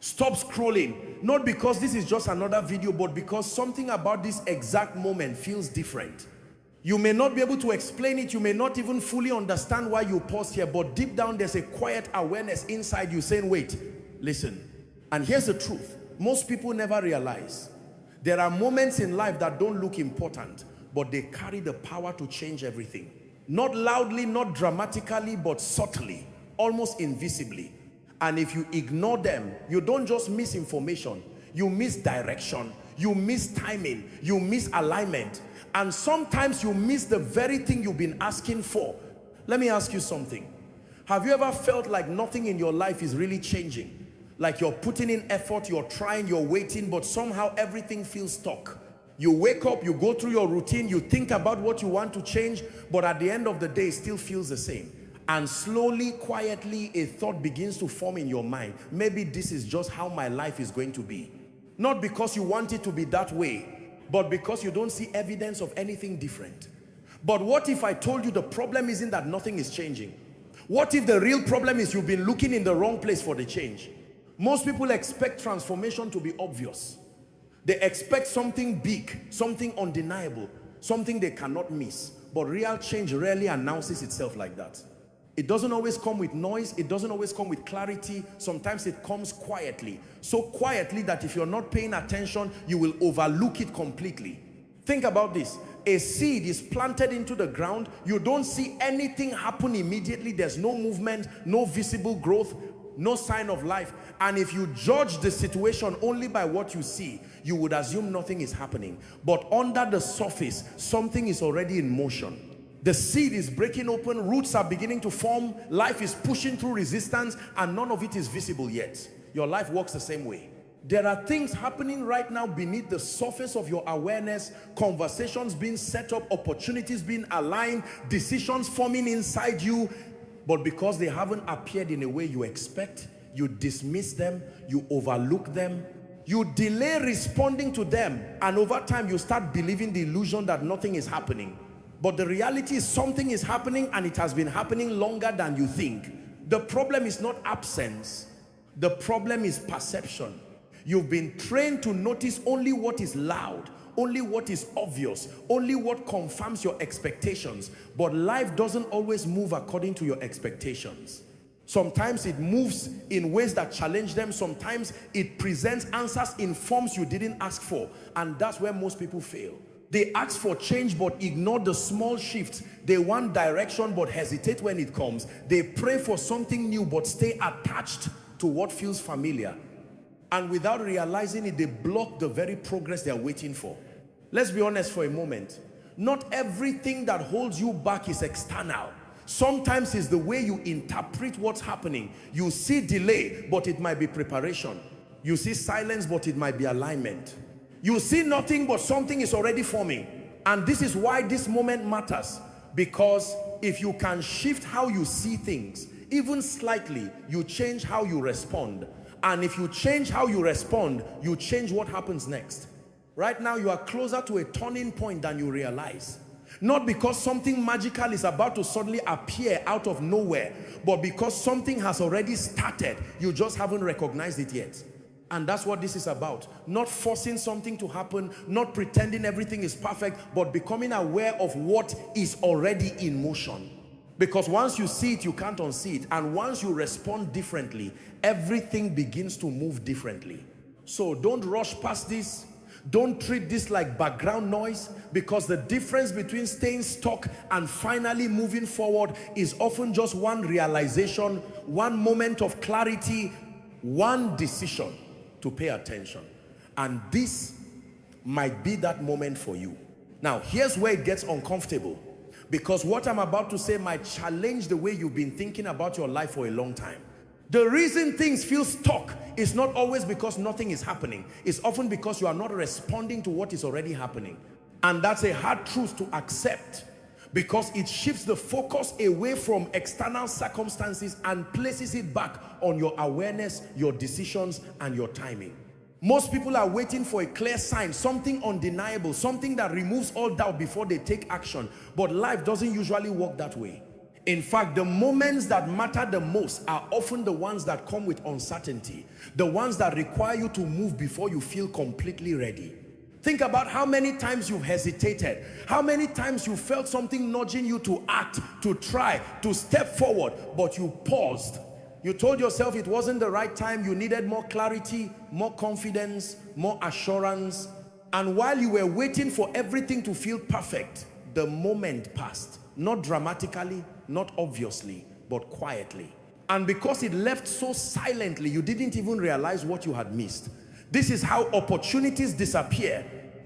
Stop scrolling. Not because this is just another video, but because something about this exact moment feels different. You may not be able to explain it. You may not even fully understand why you paused here, but deep down there's a quiet awareness inside you saying, wait, listen. And here's the truth. Most people never realize there are moments in life that don't look important, but they carry the power to change everything. Not loudly, not dramatically, but subtly, almost invisibly. And if you ignore them, you don't just miss information, you miss direction, you miss timing, you miss alignment, and sometimes you miss the very thing you've been asking for. Let me ask you something. Have you ever felt like nothing in your life is really changing? Like you're putting in effort, you're trying, you're waiting, but somehow everything feels stuck. You wake up, you go through your routine, you think about what you want to change, but at the end of the day, it still feels the same. And slowly, quietly, a thought begins to form in your mind. Maybe this is just how my life is going to be. Not because you want it to be that way, but because you don't see evidence of anything different. But what if I told you the problem isn't that nothing is changing? What if the real problem is you've been looking in the wrong place for the change? Most people expect transformation to be obvious. They expect something big, something undeniable, something they cannot miss. But real change rarely announces itself like that. It doesn't always come with noise. It doesn't always come with clarity. Sometimes it comes quietly. So quietly that if you're not paying attention, you will overlook it completely. Think about this. A seed is planted into the ground. You don't see anything happen immediately. There's no movement, no visible growth, no sign of life. And if you judge the situation only by what you see, you would assume nothing is happening. But under the surface, something is already in motion. The seed is breaking open, roots are beginning to form, life is pushing through resistance, and none of it is visible yet. Your life works the same way. There are things happening right now beneath the surface of your awareness, conversations being set up, opportunities being aligned, decisions forming inside you, but because they haven't appeared in a way you expect, you dismiss them, you overlook them, you delay responding to them, and over time you start believing the illusion that nothing is happening. But the reality is something is happening, and it has been happening longer than you think. The problem is not absence. The problem is perception. You've been trained to notice only what is loud, only what is obvious, only what confirms your expectations. But life doesn't always move according to your expectations. Sometimes it moves in ways that challenge them. Sometimes it presents answers in forms you didn't ask for. And that's where most people fail. They ask for change but ignore the small shifts. They want direction but hesitate when it comes. They pray for something new but stay attached to what feels familiar. And without realizing it, they block the very progress they are waiting for. Let's be honest for a moment. Not everything that holds you back is external. Sometimes it's the way you interpret what's happening. You see delay, but it might be preparation. You see silence, but it might be alignment. You see nothing, but something is already forming. And this is why this moment matters. Because if you can shift how you see things, even slightly, you change how you respond. And if you change how you respond, you change what happens next. Right now, you are closer to a turning point than you realize. Not because something magical is about to suddenly appear out of nowhere, but because something has already started. You just haven't recognized it yet. And that's what this is about. Not forcing something to happen, not pretending everything is perfect, but becoming aware of what is already in motion. Because once you see it, you can't unsee it. And once you respond differently, everything begins to move differently. So don't rush past this. Don't treat this like background noise, because the difference between staying stuck and finally moving forward is often just one realization, one moment of clarity, one decision to pay attention. And this might be that moment for you. Now, here's where it gets uncomfortable, because what I'm about to say might challenge the way you've been thinking about your life for a long time. The reason things feel stuck is not always because nothing is happening. It's often because you are not responding to what is already happening. And that's a hard truth to accept, because it shifts the focus away from external circumstances and places it back on your awareness, your decisions, and your timing. Most people are waiting for a clear sign, something undeniable, something that removes all doubt before they take action. But life doesn't usually work that way. In fact, the moments that matter the most are often the ones that come with uncertainty, the ones that require you to move before you feel completely ready. Think about how many times you've hesitated, how many times you felt something nudging you to act, to try, to step forward, but you paused. You told yourself it wasn't the right time, you needed more clarity, more confidence, more assurance. And while you were waiting for everything to feel perfect, the moment passed. Not dramatically, not obviously, but quietly. And because it left so silently, you didn't even realize what you had missed. This is how opportunities disappear,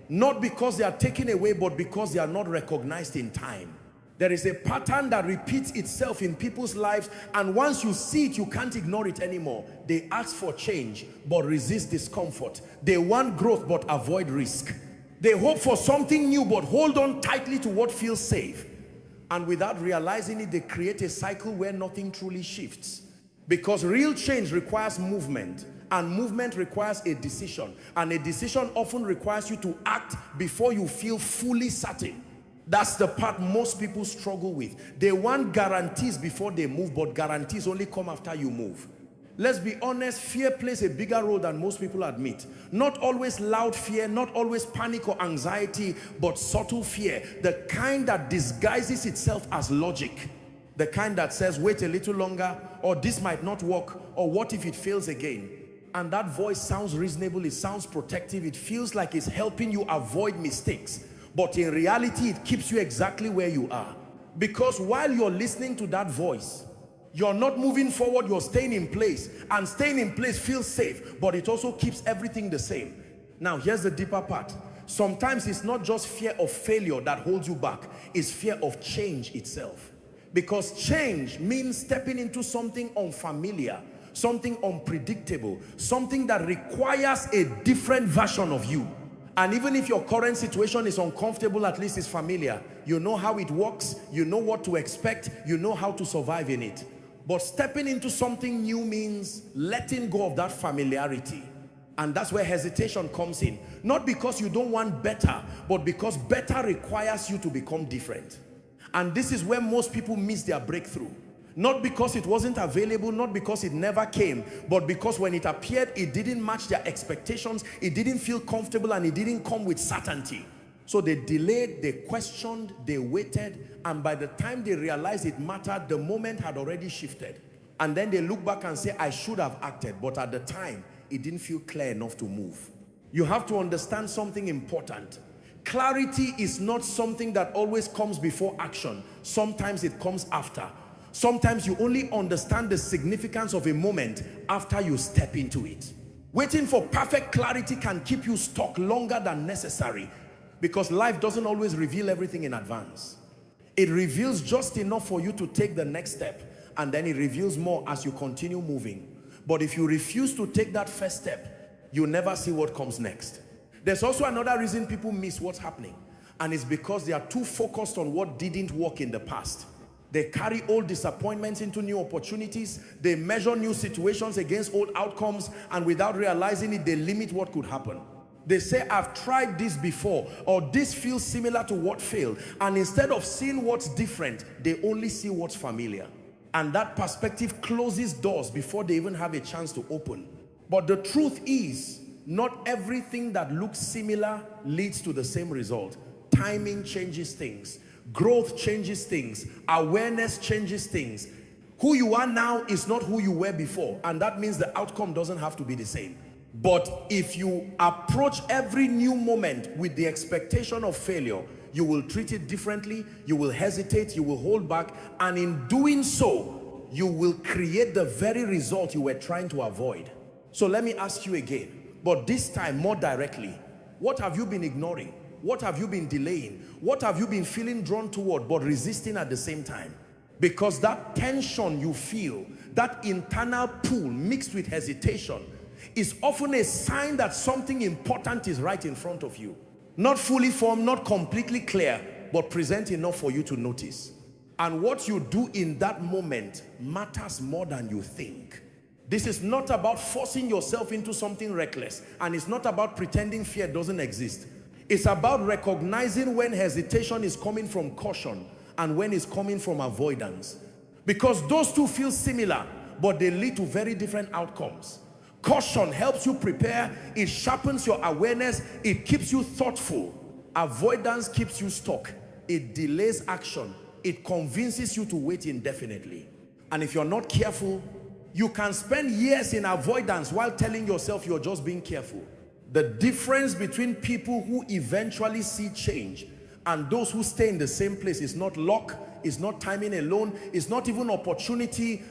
not because they are taken away, but because they are not recognized in time. There is a pattern that repeats itself in people's lives, and once you see it, you can't ignore it anymore. They ask for change, but resist discomfort. They want growth, but avoid risk. They hope for something new, but hold on tightly to what feels safe. And without realizing it, they create a cycle where nothing truly shifts. Because real change requires movement, and movement requires a decision. And a decision often requires you to act before you feel fully certain. That's the part most people struggle with. They want guarantees before they move, but guarantees only come after you move. Let's be honest, fear plays a bigger role than most people admit. Not always loud fear, not always panic or anxiety, but subtle fear. The kind that disguises itself as logic. The kind that says, wait a little longer, or this might not work, or what if it fails again? And that voice sounds reasonable, it sounds protective, it feels like it's helping you avoid mistakes. But in reality, it keeps you exactly where you are. Because while you're listening to that voice, you're not moving forward, you're staying in place. And staying in place feels safe, but it also keeps everything the same. Now, here's the deeper part. Sometimes it's not just fear of failure that holds you back. It's fear of change itself. Because change means stepping into something unfamiliar, something unpredictable, something that requires a different version of you. And even if your current situation is uncomfortable, at least it's familiar. You know how it works, you know what to expect, you know how to survive in it. But stepping into something new means letting go of that familiarity. And that's where hesitation comes in. Not because you don't want better, but because better requires you to become different. And this is where most people miss their breakthrough. Not because it wasn't available, not because it never came, but because when it appeared, it didn't match their expectations, it didn't feel comfortable, and it didn't come with certainty. So they delayed, they questioned, they waited, and by the time they realized it mattered, the moment had already shifted. And then they look back and say, I should have acted, but at the time, it didn't feel clear enough to move. You have to understand something important. Clarity is not something that always comes before action. Sometimes it comes after. Sometimes you only understand the significance of a moment after you step into it. Waiting for perfect clarity can keep you stuck longer than necessary, because life doesn't always reveal everything in advance. It reveals just enough for you to take the next step, and then it reveals more as you continue moving. But if you refuse to take that first step, you never see what comes next. There's also another reason people miss what's happening, and it's because they are too focused on what didn't work in the past. They carry old disappointments into new opportunities. They measure new situations against old outcomes, and without realizing it, they limit what could happen. They say, I've tried this before, or this feels similar to what failed. And instead of seeing what's different, they only see what's familiar. And that perspective closes doors before they even have a chance to open. But the truth is, not everything that looks similar leads to the same result. Timing changes things. Growth changes things. Awareness changes things. Who you are now is not who you were before, and that means the outcome doesn't have to be the same. But if you approach every new moment with the expectation of failure, you will treat it differently, you will hesitate, you will hold back, and in doing so, you will create the very result you were trying to avoid. So let me ask you again, but this time more directly, what have you been ignoring? What have you been delaying? What have you been feeling drawn toward but resisting at the same time? Because that tension you feel, that internal pull mixed with hesitation, is often a sign that something important is right in front of you. Not fully formed, not completely clear, but present enough for you to notice. And what you do in that moment matters more than you think. This is not about forcing yourself into something reckless, and it's not about pretending fear doesn't exist. It's about recognizing when hesitation is coming from caution and when it's coming from avoidance. Because those two feel similar, but they lead to very different outcomes. Caution helps you prepare. It sharpens your awareness. It keeps you thoughtful. Avoidance keeps you stuck. It delays action. It convinces you to wait indefinitely. And if you're not careful, you can spend years in avoidance while telling yourself you're just being careful. The difference between people who eventually see change and those who stay in the same place is not luck, it's not timing alone, it's not even opportunity,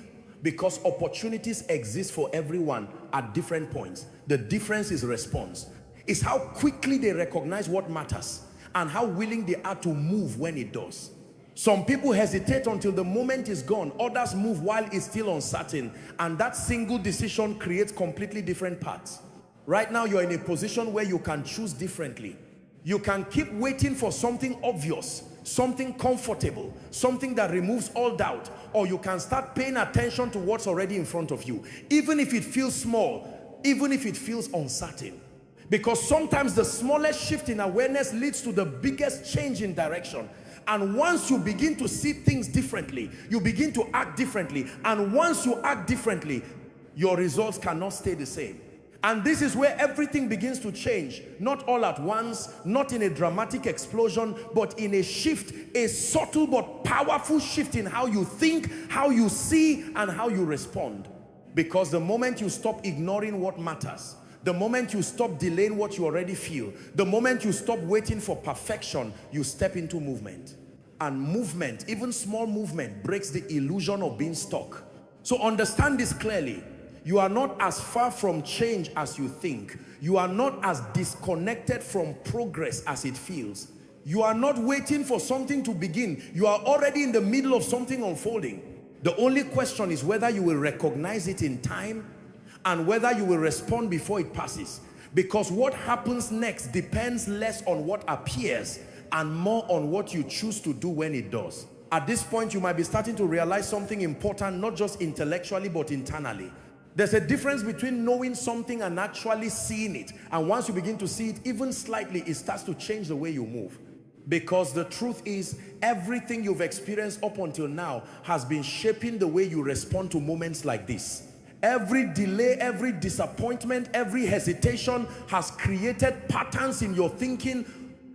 because opportunities exist for everyone at different points. The difference is response. It's how quickly they recognize what matters and how willing they are to move when it does. Some people hesitate until the moment is gone. Others move while it's still uncertain. And that single decision creates completely different paths. Right now, you're in a position where you can choose differently. You can keep waiting for something obvious, something comfortable, something that removes all doubt. Or you can start paying attention to what's already in front of you. Even if it feels small, even if it feels uncertain. Because sometimes the smallest shift in awareness leads to the biggest change in direction. And once you begin to see things differently, you begin to act differently. And once you act differently, your results cannot stay the same. And this is where everything begins to change. Not all at once, not in a dramatic explosion, but in a shift, a subtle but powerful shift in how you think, how you see, and how you respond. Because the moment you stop ignoring what matters, the moment you stop delaying what you already feel, the moment you stop waiting for perfection, you step into movement. And movement, even small movement, breaks the illusion of being stuck. So understand this clearly. You are not as far from change as you think. You are not as disconnected from progress as it feels. You are not waiting for something to begin. You are already in the middle of something unfolding. The only question is whether you will recognize it in time and whether you will respond before it passes. Because what happens next depends less on what appears and more on what you choose to do when it does. At this point, you might be starting to realize something important, not just intellectually, but internally. There's a difference between knowing something and actually seeing it. And once you begin to see it, even slightly, it starts to change the way you move. Because the truth is, everything you've experienced up until now has been shaping the way you respond to moments like this. Every delay, every disappointment, every hesitation has created patterns in your thinking,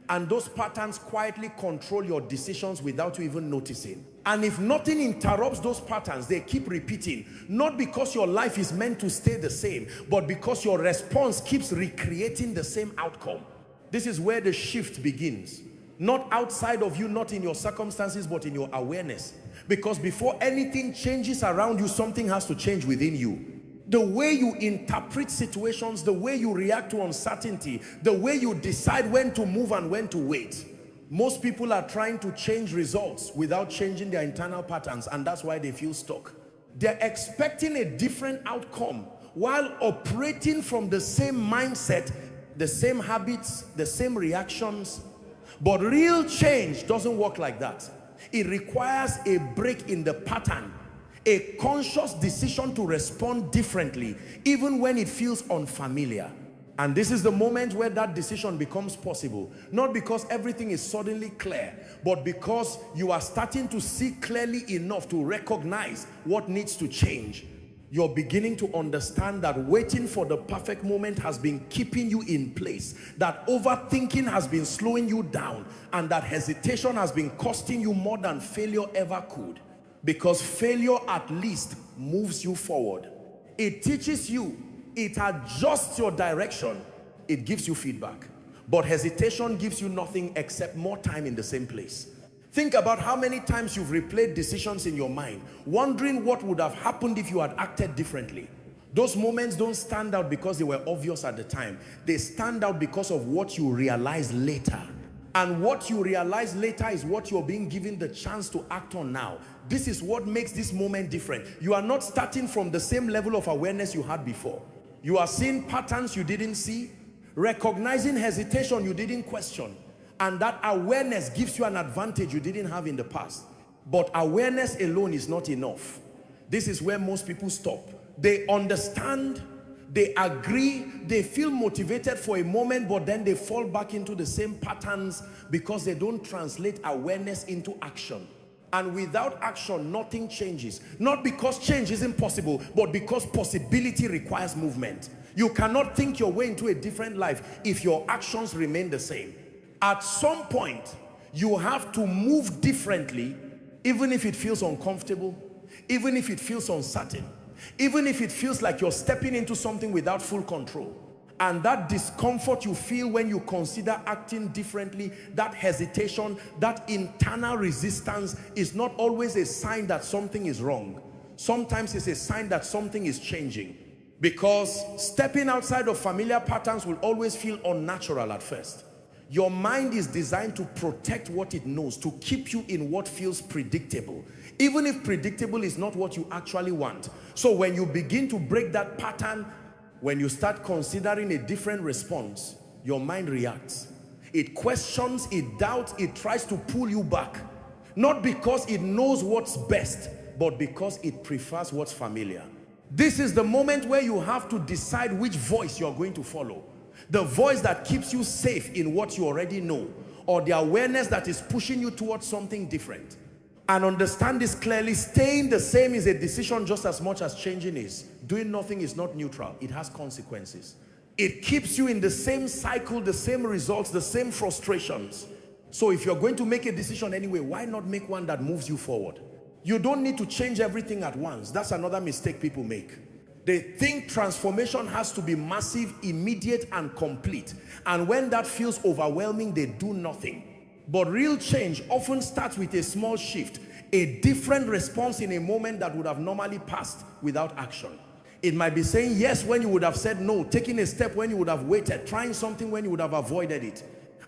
and those patterns quietly control your decisions without you even noticing. And if nothing interrupts those patterns, they keep repeating. Not because your life is meant to stay the same, but because your response keeps recreating the same outcome. This is where the shift begins. Not outside of you, not in your circumstances, but in your awareness. Because before anything changes around you, something has to change within you. The way you interpret situations, the way you react to uncertainty, the way you decide when to move and when to wait. Most people are trying to change results without changing their internal patterns, and that's why they feel stuck. They're expecting a different outcome while operating from the same mindset, the same habits, the same reactions. But real change doesn't work like that. It requires a break in the pattern, a conscious decision to respond differently, even when it feels unfamiliar. And this is the moment where that decision becomes possible. Not because everything is suddenly clear, but because you are starting to see clearly enough to recognize what needs to change. You're beginning to understand that waiting for the perfect moment has been keeping you in place, that overthinking has been slowing you down, and that hesitation has been costing you more than failure ever could. Because failure at least moves you forward. It teaches you, it adjusts your direction, it gives you feedback. But hesitation gives you nothing except more time in the same place. Think about how many times you've replayed decisions in your mind, wondering what would have happened if you had acted differently. Those moments don't stand out because they were obvious at the time. They stand out because of what you realize later. And what you realize later is what you're being given the chance to act on now. This is what makes this moment different. You are not starting from the same level of awareness you had before. You are seeing patterns you didn't see, recognizing hesitation you didn't question, and that awareness gives you an advantage you didn't have in the past. But awareness alone is not enough. This is where most people stop. They understand, they agree, they feel motivated for a moment, but then they fall back into the same patterns because they don't translate awareness into action. And without action, nothing changes. Not because change isn't possible, but because possibility requires movement. You cannot think your way into a different life if your actions remain the same. At some point, you have to move differently, even if it feels uncomfortable, even if it feels uncertain, even if it feels like you're stepping into something without full control. And that discomfort you feel when you consider acting differently, that hesitation, that internal resistance is not always a sign that something is wrong. Sometimes it's a sign that something is changing. Because stepping outside of familiar patterns will always feel unnatural at first. Your mind is designed to protect what it knows, to keep you in what feels predictable, even if predictable is not what you actually want. So when you begin to break that pattern, when you start considering a different response, your mind reacts. It questions, it doubts, it tries to pull you back. Not because it knows what's best, but because it prefers what's familiar. This is the moment where you have to decide which voice you're going to follow. The voice that keeps you safe in what you already know, or the awareness that is pushing you towards something different. And understand this clearly, staying the same is a decision just as much as changing is. Doing nothing is not neutral, it has consequences. It keeps you in the same cycle, the same results, the same frustrations. So if you're going to make a decision anyway, why not make one that moves you forward? You don't need to change everything at once. That's another mistake people make. They think transformation has to be massive, immediate, and complete. And when that feels overwhelming, they do nothing. But real change often starts with a small shift, a different response in a moment that would have normally passed without action. It might be saying yes when you would have said no, taking a step when you would have waited, trying something when you would have avoided it.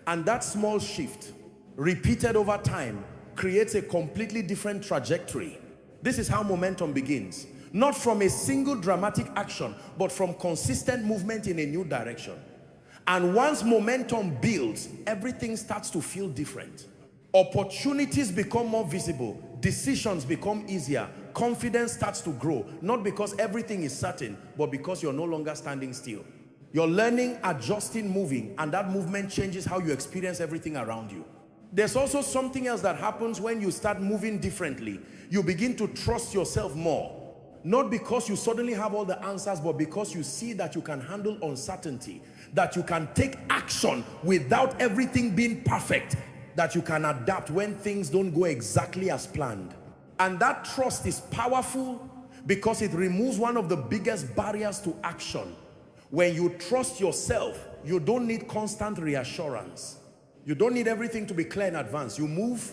And that small shift, repeated over time, creates a completely different trajectory. This is how momentum begins. Not from a single dramatic action, but from consistent movement in a new direction. And once momentum builds, everything starts to feel different. Opportunities become more visible. Decisions become easier. Confidence starts to grow. Not because everything is certain, but because you're no longer standing still. You're learning, adjusting, moving, and that movement changes how you experience everything around you. There's also something else that happens when you start moving differently. You begin to trust yourself more. Not because you suddenly have all the answers, but because you see that you can handle uncertainty, that you can take action without everything being perfect, that you can adapt when things don't go exactly as planned. And that trust is powerful because it removes one of the biggest barriers to action. When you trust yourself, you don't need constant reassurance. You don't need everything to be clear in advance. You move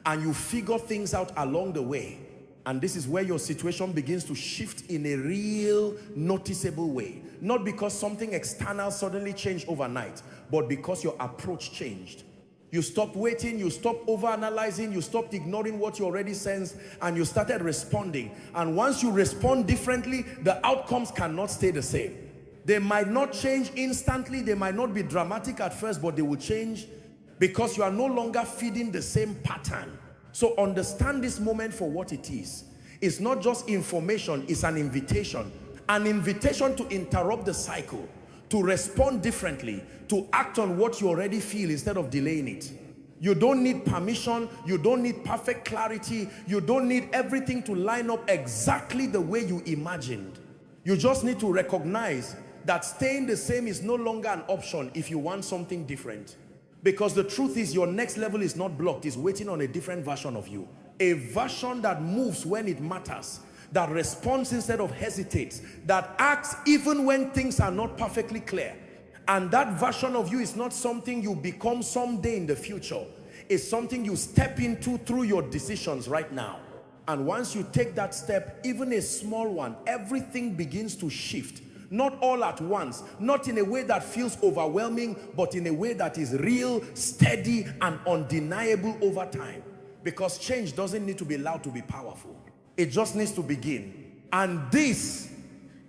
and you figure things out along the way. And this is where your situation begins to shift in a real noticeable way. Not because something external suddenly changed overnight, but because your approach changed. You stopped waiting, you stopped overanalyzing, you stopped ignoring what you already sensed, and you started responding. And once you respond differently, the outcomes cannot stay the same. They might not change instantly, they might not be dramatic at first, but they will change because you are no longer feeding the same pattern. So understand this moment for what it is. It's not just information, it's an invitation. An invitation to interrupt the cycle, to respond differently, to act on what you already feel instead of delaying it. You don't need permission, you don't need perfect clarity, you don't need everything to line up exactly the way you imagined. You just need to recognize that staying the same is no longer an option if you want something different. Because the truth is, your next level is not blocked, it's waiting on a different version of you. A version that moves when it matters, that responds instead of hesitates, that acts even when things are not perfectly clear. And that version of you is not something you become someday in the future. It's something you step into through your decisions right now. And once you take that step, even a small one, everything begins to shift. Not all at once, not in a way that feels overwhelming, but in a way that is real, steady, and undeniable over time. Because change doesn't need to be loud to be powerful. It just needs to begin. And this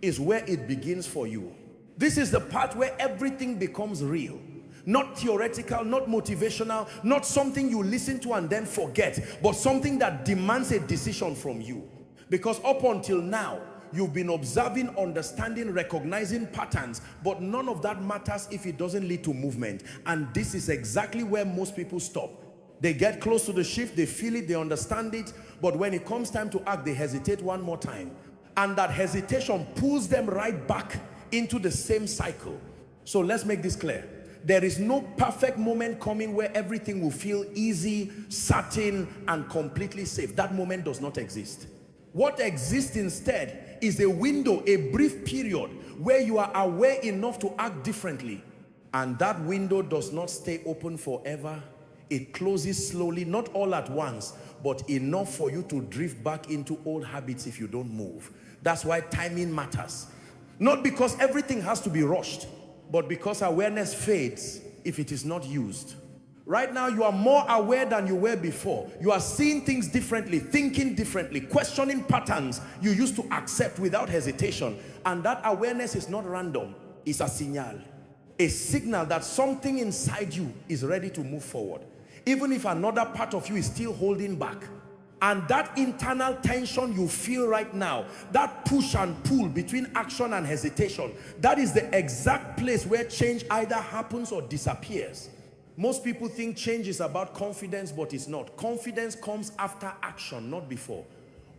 is where it begins for you. This is the part where everything becomes real. Not theoretical, not motivational, not something you listen to and then forget, but something that demands a decision from you. Because up until now, you've been observing, understanding, recognizing patterns, but none of that matters if it doesn't lead to movement. And this is exactly where most people stop. They get close to the shift, they feel it, they understand it, but when it comes time to act, they hesitate one more time. And that hesitation pulls them right back into the same cycle. So let's make this clear. There is no perfect moment coming where everything will feel easy, certain, and completely safe. That moment does not exist. What exists instead is a window, a brief period where you are aware enough to act differently. And that window does not stay open forever. It closes slowly, not all at once, but enough for you to drift back into old habits if you don't move. That's why timing matters. Not because everything has to be rushed, but because awareness fades if it is not used. Right now, you are more aware than you were before. You are seeing things differently, thinking differently, questioning patterns you used to accept without hesitation. And that awareness is not random. It's a signal that something inside you is ready to move forward. Even if another part of you is still holding back. And that internal tension you feel right now, that push and pull between action and hesitation, that is the exact place where change either happens or disappears. Most people think change is about confidence, but it's not. Confidence comes after action, not before.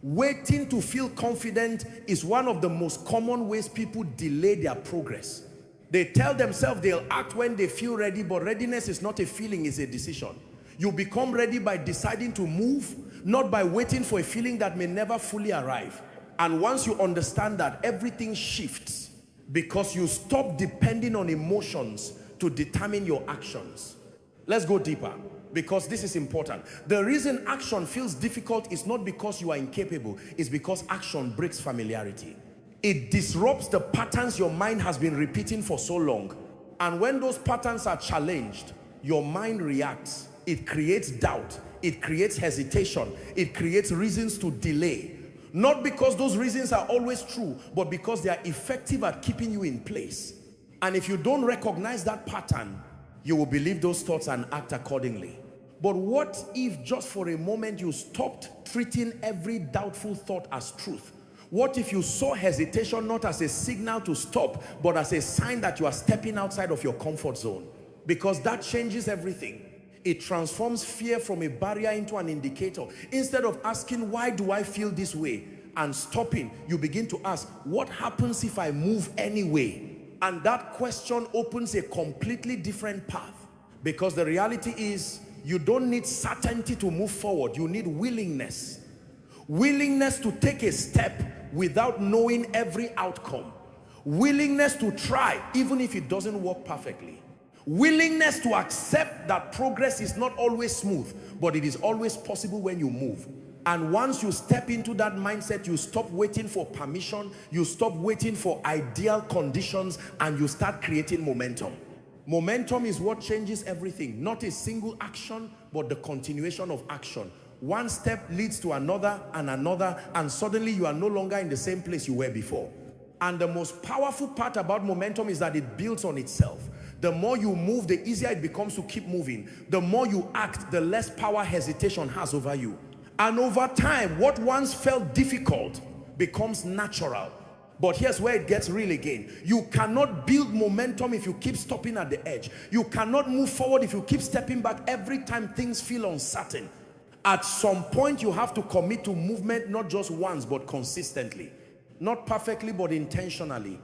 Waiting to feel confident is one of the most common ways people delay their progress. They tell themselves they'll act when they feel ready, but readiness is not a feeling, it's a decision. You become ready by deciding to move, not by waiting for a feeling that may never fully arrive. And once you understand that, everything shifts because you stop depending on emotions to determine your actions. Let's go deeper because this is important. The reason action feels difficult is not because you are incapable, it's because action breaks familiarity. It disrupts the patterns your mind has been repeating for so long. And when those patterns are challenged, your mind reacts. It creates doubt. It creates hesitation. It creates reasons to delay. Not because those reasons are always true, but because they are effective at keeping you in place. And if you don't recognize that pattern, you will believe those thoughts and act accordingly. But what if just for a moment you stopped treating every doubtful thought as truth? What if you saw hesitation not as a signal to stop, but as a sign that you are stepping outside of your comfort zone? Because that changes everything. It transforms fear from a barrier into an indicator. Instead of asking, why do I feel this way? And stopping, you begin to ask, what happens if I move anyway? And that question opens a completely different path. Because the reality is, you don't need certainty to move forward. You need willingness. Willingness to take a step without knowing every outcome. Willingness to try, even if it doesn't work perfectly. Willingness to accept that progress is not always smooth, but it is always possible when you move. And once you step into that mindset, you stop waiting for permission, you stop waiting for ideal conditions, and you start creating momentum. Momentum is what changes everything, not a single action, but the continuation of action. One step leads to another and another, and suddenly you are no longer in the same place you were before. And the most powerful part about momentum is that it builds on itself. The more you move, the easier it becomes to keep moving. The more you act, the less power hesitation has over you. And over time, what once felt difficult becomes natural. But here's where it gets real again. You cannot build momentum if you keep stopping at the edge. You cannot move forward if you keep stepping back every time things feel uncertain. At some point, you have to commit to movement, not just once, but consistently. Not perfectly, but intentionally.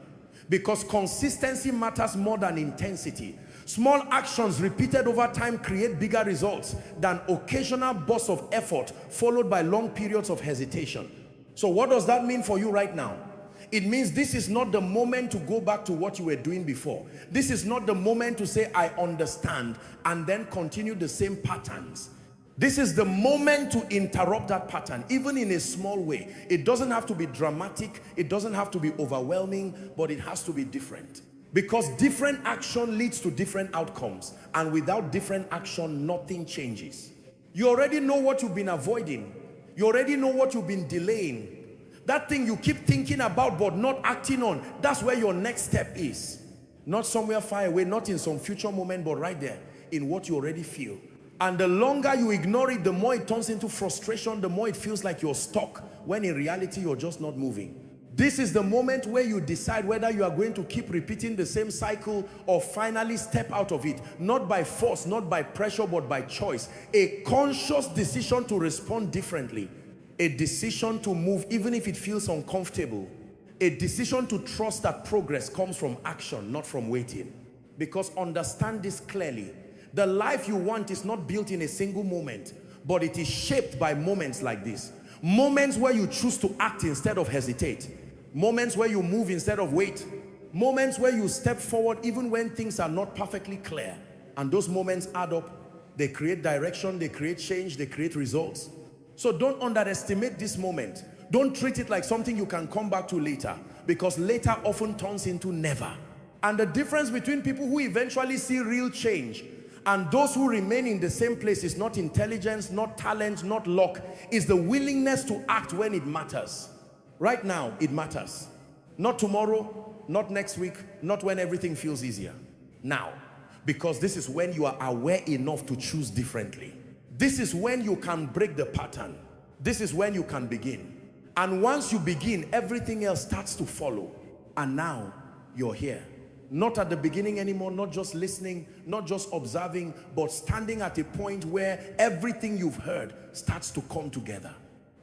Because consistency matters more than intensity. Small actions repeated over time create bigger results than occasional bursts of effort followed by long periods of hesitation. So what does that mean for you right now? It means this is not the moment to go back to what you were doing before. This is not the moment to say, I understand, and then continue the same patterns. This is the moment to interrupt that pattern, even in a small way. It doesn't have to be dramatic. It doesn't have to be overwhelming, but it has to be different. Because different action leads to different outcomes. And without different action, nothing changes. You already know what you've been avoiding. You already know what you've been delaying. That thing you keep thinking about but not acting on, that's where your next step is. Not somewhere far away, not in some future moment, but right there in what you already feel. And the longer you ignore it, the more it turns into frustration, the more it feels like you're stuck, when in reality, you're just not moving. This is the moment where you decide whether you are going to keep repeating the same cycle or finally step out of it. Not by force, not by pressure, but by choice. A conscious decision to respond differently. A decision to move even if it feels uncomfortable. A decision to trust that progress comes from action, not from waiting. Because understand this clearly. The life you want is not built in a single moment, but it is shaped by moments like this. Moments where you choose to act instead of hesitate. Moments where you move instead of wait. Moments where you step forward even when things are not perfectly clear. And those moments add up. They create direction, they create change, they create results. So don't underestimate this moment. Don't treat it like something you can come back to later, because later often turns into never. And the difference between people who eventually see real change and those who remain in the same place is not intelligence, not talent, not luck. Is the willingness to act when it matters. Right now, it matters. Not tomorrow, not next week, not when everything feels easier. Now, because this is when you are aware enough to choose differently. This is when you can break the pattern. This is when you can begin. And once you begin, everything else starts to follow. And now, you're here. Not at the beginning anymore, not just listening, not just observing, but standing at a point where everything you've heard starts to come together.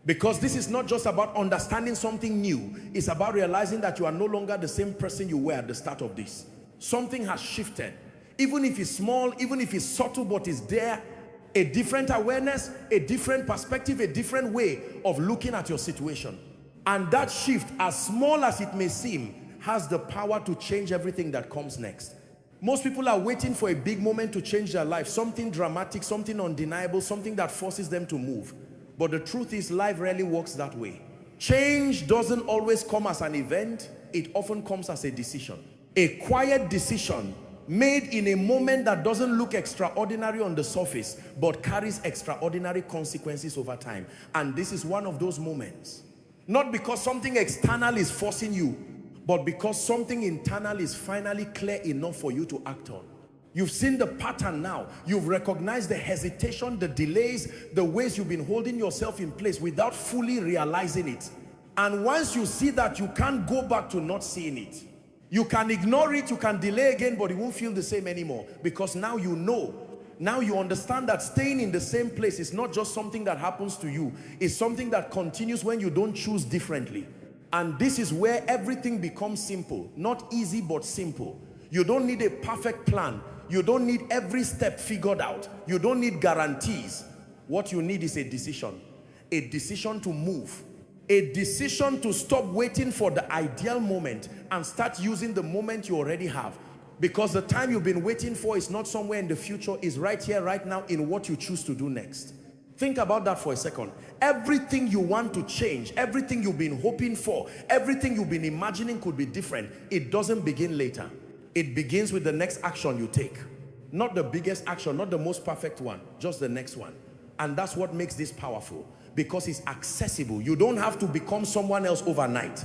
Because this is not just about understanding something new. It's about realizing that you are no longer the same person you were at the start of this. Something has shifted. Even if it's small, even if it's subtle, but it's there. A different awareness, a different perspective, a different way of looking at your situation. And that shift, as small as it may seem, has the power to change everything that comes next. Most people are waiting for a big moment to change their life. Something dramatic, something undeniable, something that forces them to move. But the truth is, life rarely works that way. Change doesn't always come as an event. It often comes as a decision. A quiet decision made in a moment that doesn't look extraordinary on the surface, but carries extraordinary consequences over time. And this is one of those moments. Not because something external is forcing you, but because something internal is finally clear enough for you to act on. You've seen the pattern now. You've recognized the hesitation, the delays, the ways you've been holding yourself in place without fully realizing it. And once you see that, you can't go back to not seeing it. You can ignore it, you can delay again, but it won't feel the same anymore. Because now you know. Now you understand that staying in the same place is not just something that happens to you. It's something that continues when you don't choose differently. And this is where everything becomes simple. Not easy, but simple. You don't need a perfect plan. You don't need every step figured out. You don't need guarantees. What you need is a decision. A decision to move. A decision to stop waiting for the ideal moment and start using the moment you already have. Because the time you've been waiting for is not somewhere in the future. It's right here, right now, in what you choose to do next. Think about that for a second. Everything you want to change, everything you've been hoping for, everything you've been imagining could be different. It doesn't begin later. It begins with the next action you take. Not the biggest action, not the most perfect one, just the next one. And that's what makes this powerful, because it's accessible. You don't have to become someone else overnight.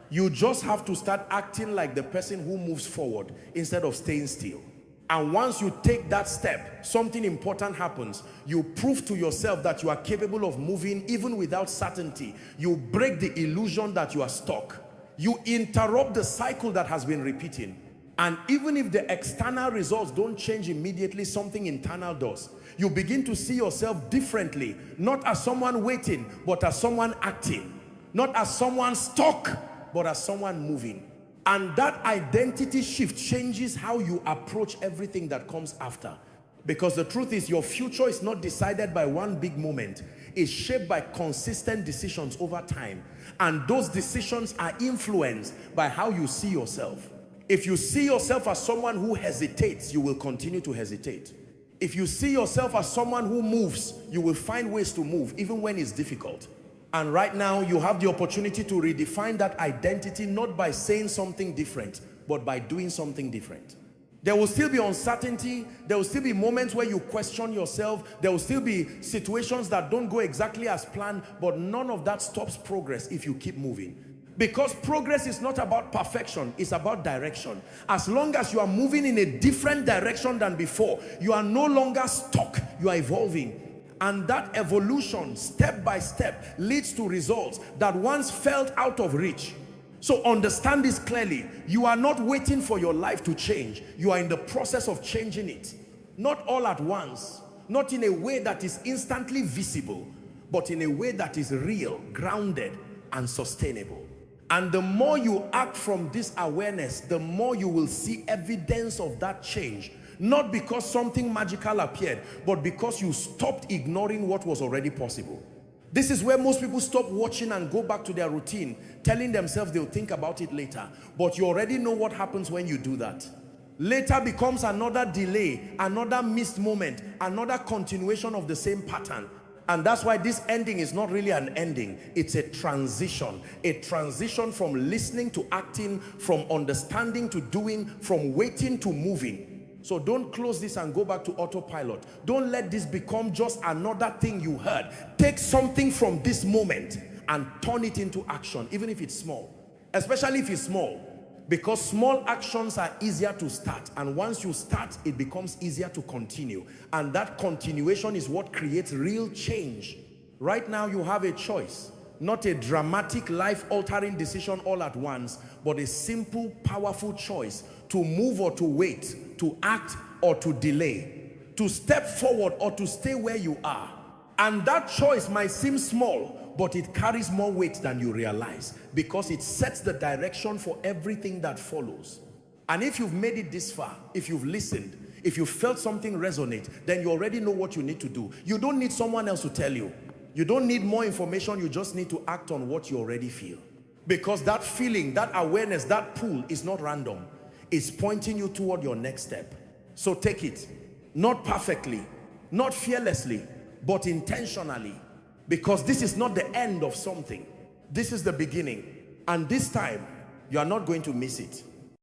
You just have to start acting like the person who moves forward instead of staying still. And once you take that step, something important happens. You prove to yourself that you are capable of moving even without certainty. You break the illusion that you are stuck. You interrupt the cycle that has been repeating. And even if the external results don't change immediately, something internal does. You begin to see yourself differently, not as someone waiting, but as someone acting. Not as someone stuck, but as someone moving. And that identity shift changes how you approach everything that comes after. Because the truth is, your future is not decided by one big moment. It's shaped by consistent decisions over time. And those decisions are influenced by how you see yourself. If you see yourself as someone who hesitates, you will continue to hesitate. If you see yourself as someone who moves, you will find ways to move, even when it's difficult. And right now, you have the opportunity to redefine that identity, not by saying something different, but by doing something different. There will still be uncertainty. There will still be moments where you question yourself. There will still be situations that don't go exactly as planned, but none of that stops progress if you keep moving. Because progress is not about perfection, it's about direction. As long as you are moving in a different direction than before, you are no longer stuck, you are evolving. And that evolution, step by step, leads to results that once felt out of reach. So understand this clearly. You are not waiting for your life to change. You are in the process of changing it. Not all at once. Not in a way that is instantly visible, but in a way that is real, grounded, and sustainable. And the more you act from this awareness, the more you will see evidence of that change. Not because something magical appeared, but because you stopped ignoring what was already possible. This is where most people stop watching and go back to their routine, telling themselves they'll think about it later. But you already know what happens when you do that. Later becomes another delay, another missed moment, another continuation of the same pattern. And that's why this ending is not really an ending. It's a transition from listening to acting, from understanding to doing, from waiting to moving. So don't close this and go back to autopilot. Don't let this become just another thing you heard. Take something from this moment and turn it into action, even if it's small. Especially if it's small. Because small actions are easier to start. And once you start, it becomes easier to continue. And that continuation is what creates real change. Right now you have a choice. Not a dramatic, life-altering decision all at once, but a simple, powerful choice to move or to wait, to act or to delay, to step forward or to stay where you are. And that choice might seem small, but it carries more weight than you realize, because it sets the direction for everything that follows. And if you've made it this far, if you've listened, if you felt something resonate, then you already know what you need to do. You don't need someone else to tell you. You don't need more information. You just need to act on what you already feel. Because that feeling, that awareness, that pull is not random. It's pointing you toward your next step. So take it. Not perfectly, not fearlessly, but intentionally. Because this is not the end of something. This is the beginning. And this time, you are not going to miss it.